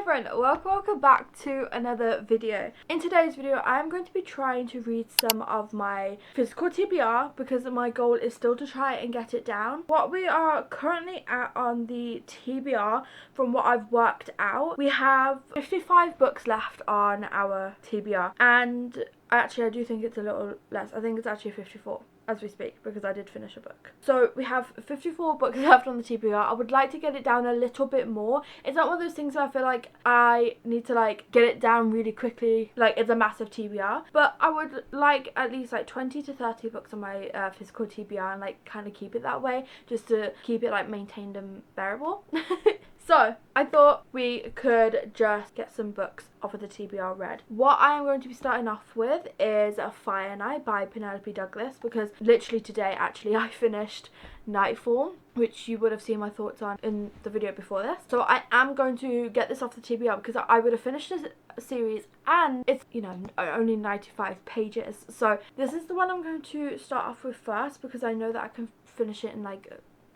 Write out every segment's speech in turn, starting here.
everyone, welcome back to another video. In today's video I'm going to be trying to read some of my physical TBR because my goal is still to try and get it down. What we are currently at on the TBR, from what I've worked out, we have 55 books left on our TBR, and actually I do think it's a little less. I think it's actually 54 as we speak, because I did finish a book. So we have 54 books left on the TBR. I would like to get it down a little bit more. It's not one of those things where I feel like I need to get it down really quickly, like it's a massive TBR, but I would like at least 20 to 30 books on my physical TBR and kind of keep it that way, just to keep it maintained and bearable. So I thought we could just get some books off of the TBR read. What I am going to be starting off with is Fire Night by Penelope Douglas, because literally today actually I finished Nightfall, which you would have seen my thoughts on in the video before this. So I am going to get this off the TBR because I would have finished this series, and it's, only 95 pages. So this is the one I'm going to start off with first because I know that I can finish it in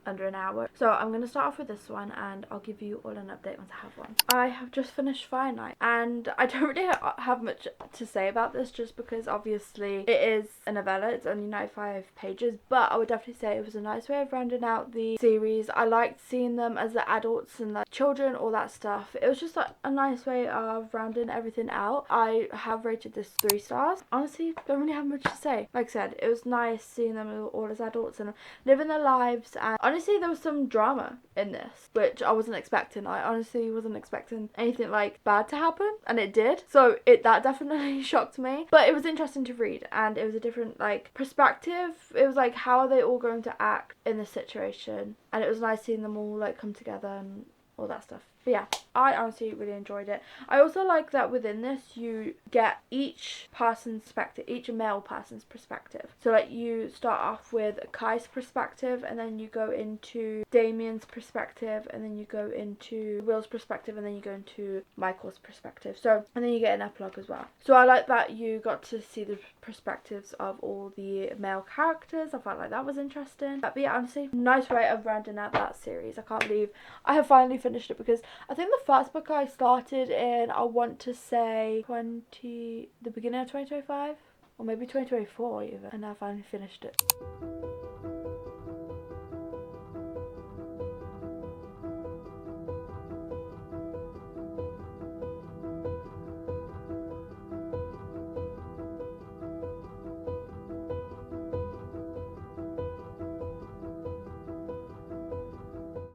under an hour. So I'm going to start off with this one and I'll give you all an update once I have one. I have just finished Fire Night and I don't really have much to say about this, just because obviously it is a novella, it's only 95 pages, but I would definitely say it was a nice way of rounding out the series. I liked seeing them as the adults and the children, all that stuff. It was just a nice way of rounding everything out. I have rated this 3 stars. Honestly, don't really have much to say. Like I said, it was nice seeing them all as adults and living their lives, and honestly there was some drama in this which I wasn't expecting. I honestly wasn't expecting anything bad to happen, and it did, so that definitely shocked me, but it was interesting to read, and it was a different perspective. It was how are they all going to act in this situation, and it was nice seeing them all come together and all that stuff. But yeah, I honestly really enjoyed it. I also like that within this you get each person's perspective, each male person's perspective. So you start off with Kai's perspective, and then you go into Damien's perspective, and then you go into Will's perspective, and then you go into Michael's perspective. So, and then you get an epilogue as well. So I like that you got to see the perspectives of all the male characters. I felt like that was interesting. But yeah, honestly, nice way of rounding out that series. I can't believe I have finally finished it, because I think the first book I started in, I want to say the beginning of 2025, or maybe 2024 even, and I finally finished it.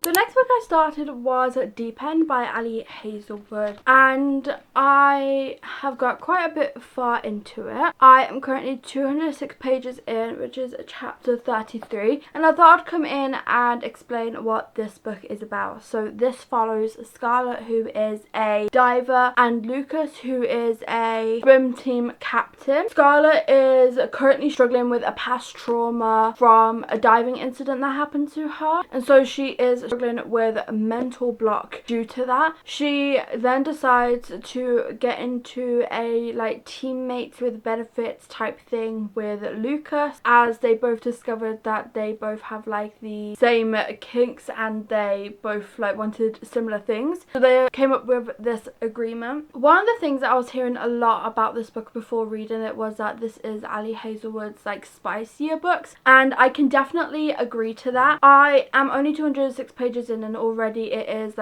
The next book I started was Deep End by Ali Hazelwood, and I have got quite a bit far into it. I am currently 206 pages in, which is chapter 33, and I thought I'd come in and explain what this book is about. So this follows Scarlett, who is a diver, and Lucas, who is a swim team captain. Scarlett is currently struggling with a past trauma from a diving incident that happened to her, and so she is struggling with a mental block due to that. She then decides to get into a teammates with benefits type thing with Lucas, as they both discovered that they both have the same kinks and they both wanted similar things. So they came up with this agreement. One of the things that I was hearing a lot about this book before reading it was that this is Ali Hazelwood's spicier books, and I can definitely agree to that. I am only 206 pages in, and already it is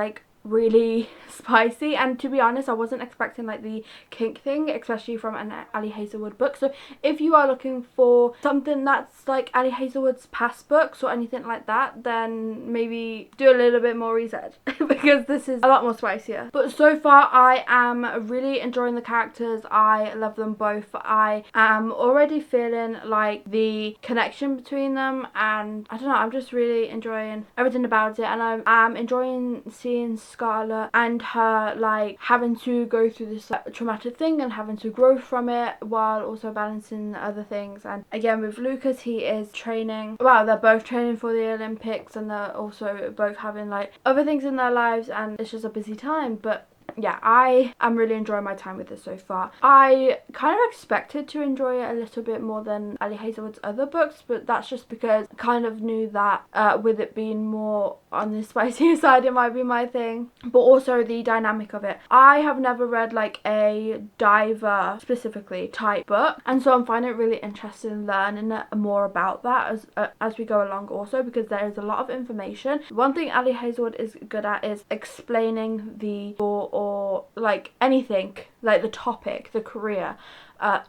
really spicy, and to be honest I wasn't expecting the kink thing, especially from an Ali Hazelwood book. So if you are looking for something that's Ali Hazelwood's past books or anything like that, then maybe do a little bit more research because this is a lot more spicier. But so far I am really enjoying the characters. I love them both. I am already feeling the connection between them, and I don't know, I'm just really enjoying everything about it, and I'm enjoying seeing Scarlett and her having to go through this traumatic thing and having to grow from it while also balancing other things. And again with Lucas, he is training, well, they're both training for the Olympics, and they're also both having other things in their lives, and it's just a busy time. But yeah, I am really enjoying my time with this so far. I kind of expected to enjoy it a little bit more than Ali Hazelwood's other books, but that's just because I kind of knew that with it being more on the spicier side, it might be my thing. But also the dynamic of it. I have never read like a diver specifically type book, and so I'm finding it really interesting in learning more about that as we go along also, because there is a lot of information. One thing Ali Hazelwood is good at is explaining the or like anything, like the topic, the career,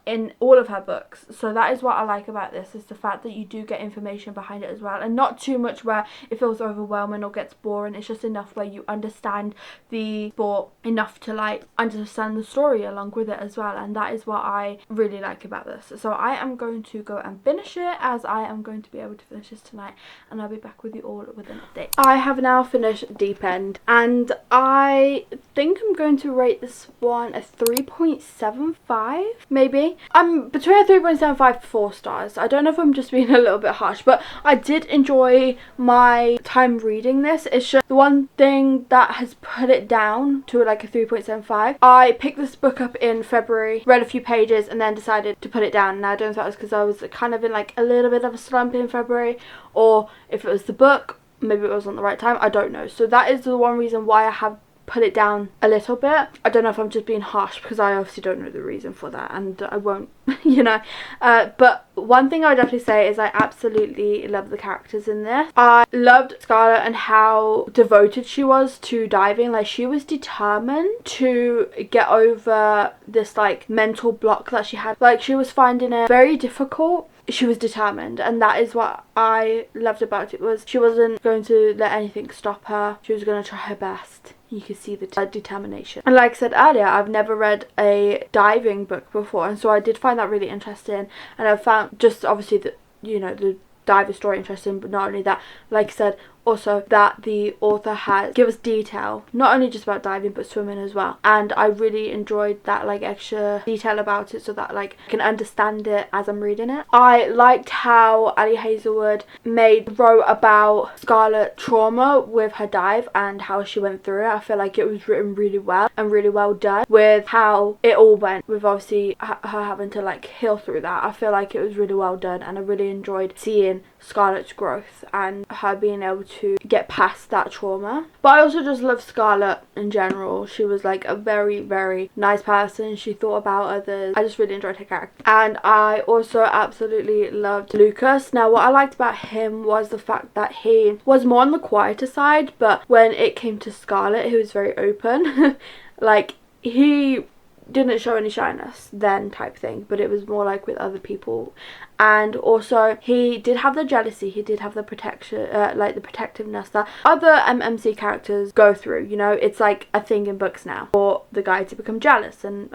in all of her books. So that is what I like about this, is the fact that you do get information behind it as well, and not too much where it feels overwhelming or gets boring. It's just enough where you understand the sport enough to like understand the story along with it as well, and that is what I really like about this. So I am going to go and finish it, as I am going to be able to finish this tonight, and I'll be back with you all with an update. I have now finished Deep End, and I think I'm going to rate this one a 3.75 maybe. I'm between a 3.75 to 4 stars. I don't know if I'm just being a little bit harsh, but I did enjoy my time reading this. It's just the one thing that has put it down to like a 3.75. I picked this book up in February, read a few pages, and then decided to put it down. And I don't know if that was because I was kind of in like a little bit of a slump in February, or if it was the book, maybe it wasn't the right time, I don't know. So that is the one reason why I have put it down a little bit. I don't know if I'm just being harsh, because I obviously don't know the reason for that, and I won't you know, but one thing I would definitely say is I absolutely love the characters in this. I loved Scarlett and how devoted she was to diving. Like, she was determined to get over this like mental block that she had. Like, she was finding it very difficult. She was determined, and that is what I loved about it, was she wasn't going to let anything stop her. She was going to try her best. You could see the determination. And like I said earlier, I've never read a diving book before, and so I did find that really interesting. And I found just obviously that, you know, the diver story interesting, but not only that, like I said, also that the author has give us detail, not only just about diving but swimming as well, and I really enjoyed that like extra detail about it, so that like I can understand it as I'm reading it. I liked how Ali Hazelwood wrote about Scarlett's trauma with her dive and how she went through it. I feel like it was written really well and really well done with how it all went, with obviously her having to like heal through that. I feel like it was really well done, and I really enjoyed seeing Scarlett's growth and her being able to get past that trauma. But I also just love Scarlett in general. She was like a very, very nice person. She thought about others. I just really enjoyed her character. And I also absolutely loved Lucas. Now, what I liked about him was the fact that he was more on the quieter side, but when it came to Scarlett, he was very open. Like, he didn't show any shyness then type thing, but it was more like with other people. And also he did have the jealousy, he did have the protection, like the protectiveness that other MMC characters go through. You know, it's like a thing in books now for the guy to become jealous and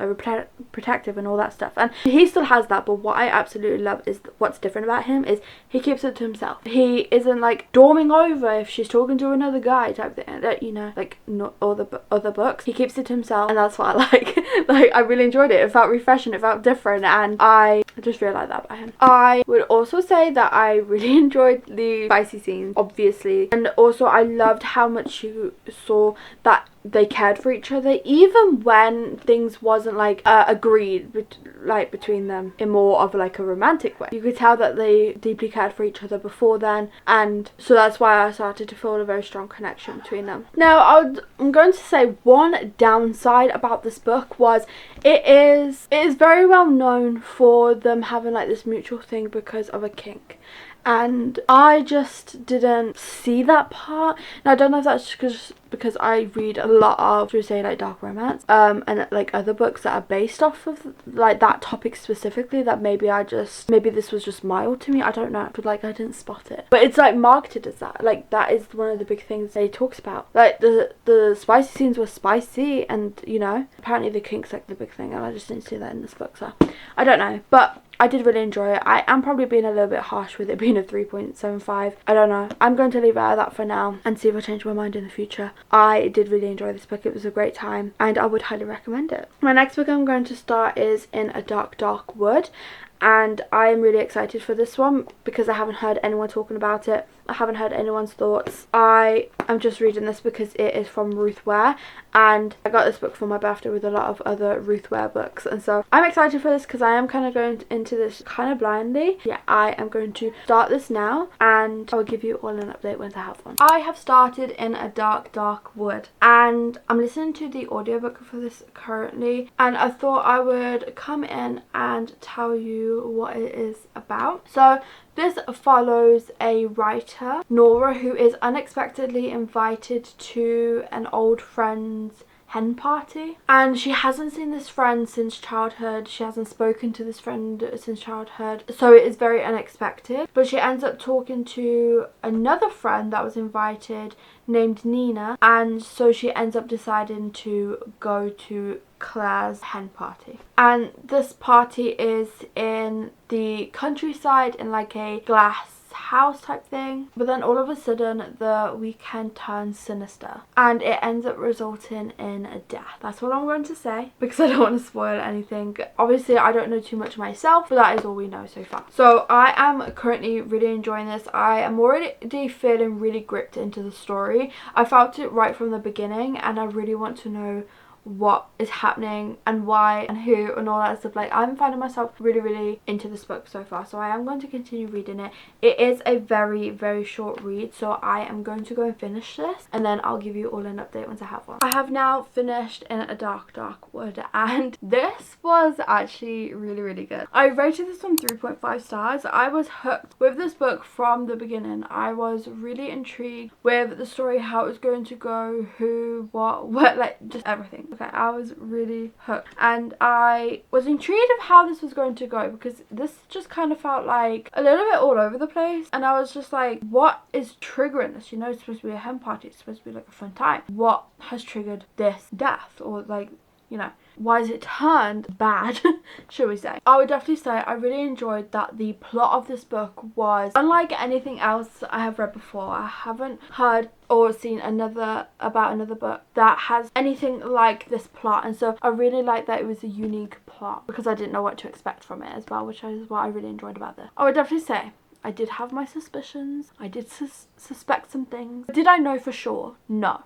protective and all that stuff, and he still has that. But what I absolutely love is what's different about him is he keeps it to himself. He isn't like storming over if she's talking to another guy type thing, you know, like not all the other books. He keeps it to himself, and that's what I like. Like, I really enjoyed it. It felt refreshing, it felt different, and I just really like that about him. I would also say that I really enjoyed the spicy scenes, obviously, and also I loved how much you saw that they cared for each other, even when things wasn't like agreed between them in more of like a romantic way. You could tell that they deeply cared for each other before then, and so that's why I started to feel a very strong connection between them. Now, I'm going to say one downside about this book was it is very well known for them having like this mutual thing because of a kink. And I just didn't see that part. Now, I don't know if that's just because I read a lot of, should we say, like dark romance, and like other books that are based off of like that topic specifically, that maybe this was just mild to me. I don't know, but like I didn't spot it. But it's like marketed as that. Like, that is one of the big things they talks about. Like the spicy scenes were spicy, and you know, apparently the kink's like the big thing, and I just didn't see that in this book. So I don't know, but I did really enjoy it. I am probably being a little bit harsh with it being a 3.75. I don't know. I'm going to leave it at that for now and see if I change my mind in the future. I did really enjoy this book. It was a great time, and I would highly recommend it. My next book I'm going to start is In a Dark, Dark Wood, and I am really excited for this one because I haven't heard anyone talking about it I haven't heard anyone's thoughts. I am just reading this because it is from Ruth Ware, and I got this book for my birthday with a lot of other Ruth Ware books, and so I'm excited for this because I am kind of going into this kind of blindly. Yeah, I am going to start this now, and I'll give you all an update once I have one. I have started In a Dark, Dark Wood, and I'm listening to the audiobook for this currently, and I thought I would come in and tell you what it is about. So this follows a writer, Nora, who is unexpectedly invited to an old friend's hen party, and she hasn't seen this friend since childhood. She hasn't spoken to this friend since childhood, so it is very unexpected. But she ends up talking to another friend that was invited named Nina, and so she ends up deciding to go to Claire's hen party. And this party is in the countryside in like a glass house type thing, but then all of a sudden the weekend turns sinister and it ends up resulting in a death. That's what I'm going to say because I don't want to spoil anything. Obviously I don't know too much myself, but that is all we know so far. So I am currently really enjoying this. I am already feeling really gripped into the story. I felt it right from the beginning, and I really want to know what is happening and why and who and all that stuff. Like, I'm finding myself really into this book so far, so I am going to continue reading it. It is a very short read, so I am going to go and finish this, and then I'll give you all an update once I have one. I have now finished In a Dark, Dark Wood, and this was actually really good. I rated this one 3.5 stars. I was hooked with this book from the beginning. I was really intrigued with the story, how it was going to go, who, what, like just everything. Okay, I was really hooked, and I was intrigued of how this was going to go because this just kind of felt like a little bit all over the place, and I was just like, what is triggering this? You know, it's supposed to be a hen party, it's supposed to be like a fun time. What has triggered this death? Or like, you know, why is it turned bad, should we say. I would definitely say I really enjoyed that the plot of this book was unlike anything else I have read before. I haven't heard or seen another book that has anything like this plot, and so I really like that it was a unique plot because I didn't know what to expect from it as well, which is what I really enjoyed about this. I would definitely say I did have my suspicions. I did suspect some things. Did I know for sure? No.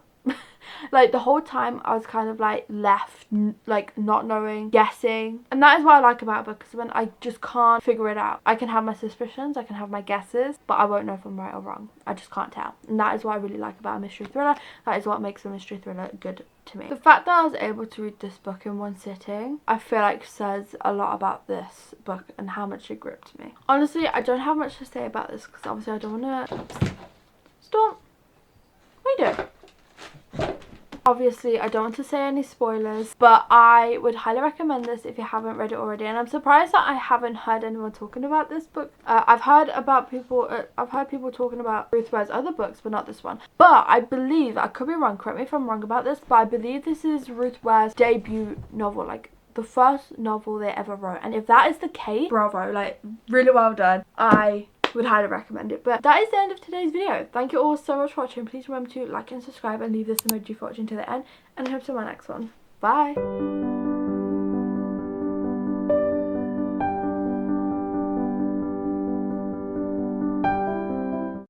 Like, the whole time I was kind of like left like not knowing, guessing, and that is what I like about a book, because when I just can't figure it out, I can have my suspicions, I can have my guesses, but I won't know if I'm right or wrong. I just can't tell, and that is what I really like about a mystery thriller. That is what makes a mystery thriller good to me. The fact that I was able to read this book in one sitting, I feel like says a lot about this book and how much it gripped me. Honestly, I don't have much to say about this because obviously I don't want to stop. What are you doing? Obviously, I don't want to say any spoilers, but I would highly recommend this if you haven't read it already. And I'm surprised that I haven't heard anyone talking about this book. I've heard people talking about Ruth Ware's other books, but not this one. But I believe, I could be wrong, correct me if I'm wrong about this, but I believe this is Ruth Ware's debut novel, like the first novel they ever wrote. And if that is the case, bravo, like really well done. I would highly recommend it. But that is the end of today's video. Thank you all so much for watching. Please remember to like and subscribe and leave this emoji for watching to the end, and I hope to see you in my next one. Bye.